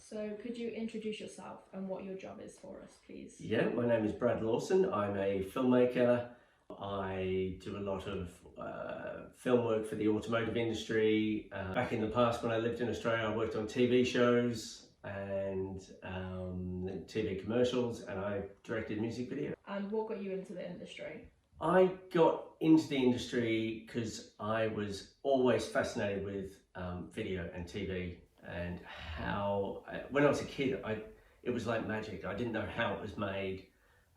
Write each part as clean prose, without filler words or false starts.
So could you introduce yourself and what your job is for us, please? Yeah, my name is Brad Lawson. I'm a filmmaker. I do a lot of film work for the automotive industry. Back in the past, when I lived in Australia, I worked on TV shows and TV commercials, and I directed music videos. And what got you into the industry? I got into the industry because I was always fascinated with video and TV, and how when I was a kid, it was like magic. I didn't know how it was made,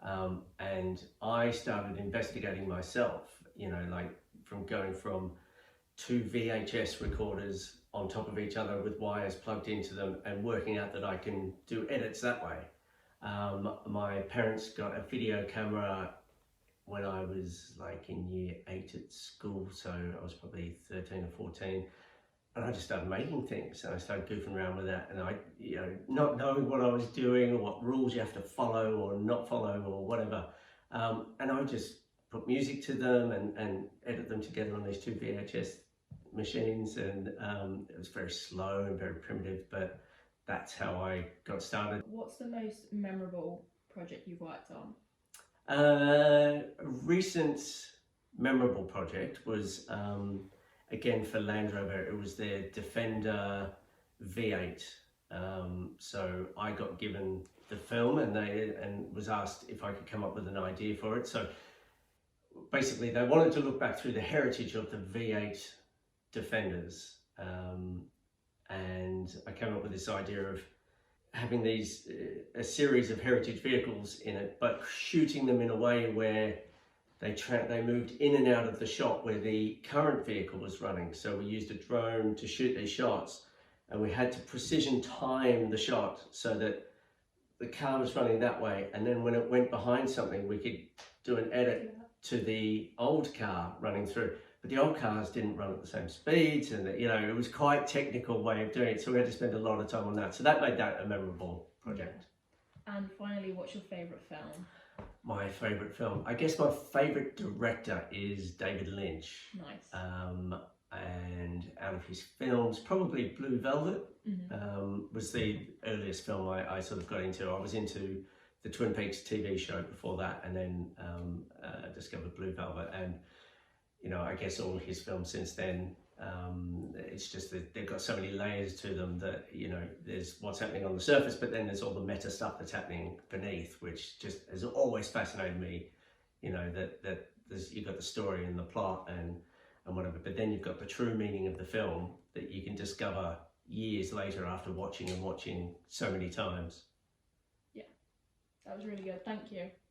and I started investigating myself. You know, like going from two VHS recorders on top of each other with wires plugged into them, and working out that I can do edits that way. My parents got a video camera when I was like in year 8 at school, so I was probably 13 or 14, and I just started making things, and I started goofing around with that, and I, not knowing what I was doing or what rules you have to follow or not follow or whatever, and I just put music to them and edit them together on these two VHS machines, and it was very slow and very primitive, but that's how I got started. What's the most memorable project you've worked on? A recent memorable project was again for Land Rover. It was their Defender V8. So I got given the film and was asked if I could come up with an idea for it. So basically, they wanted to look back through the heritage of the V8 Defenders, and I came up with this idea of having a series of heritage vehicles in it, but shooting them in a way where they moved in and out of the shot where the current vehicle was running. So we used a drone to shoot these shots, and we had to precision time the shot so that the car was running that way, and then when it went behind something, we could do an edit to the old car running through. But the old cars didn't run at the same speeds, and it was quite technical way of doing it. So we had to spend a lot of time on that. So that made that a memorable project. And finally, what's your favourite film? My favourite film, I guess my favourite director is David Lynch. Nice. And out of his films, probably Blue Velvet was the earliest film I sort of got into. I was into the Twin Peaks TV show before that, and then discovered Blue Velvet, and I guess all his films since then, it's just that they've got so many layers to them that, there's what's happening on the surface, but then there's all the meta stuff that's happening beneath, which just has always fascinated me, that you've got the story and the plot and whatever, but then you've got the true meaning of the film that you can discover years later after watching so many times. Yeah, that was really good. Thank you.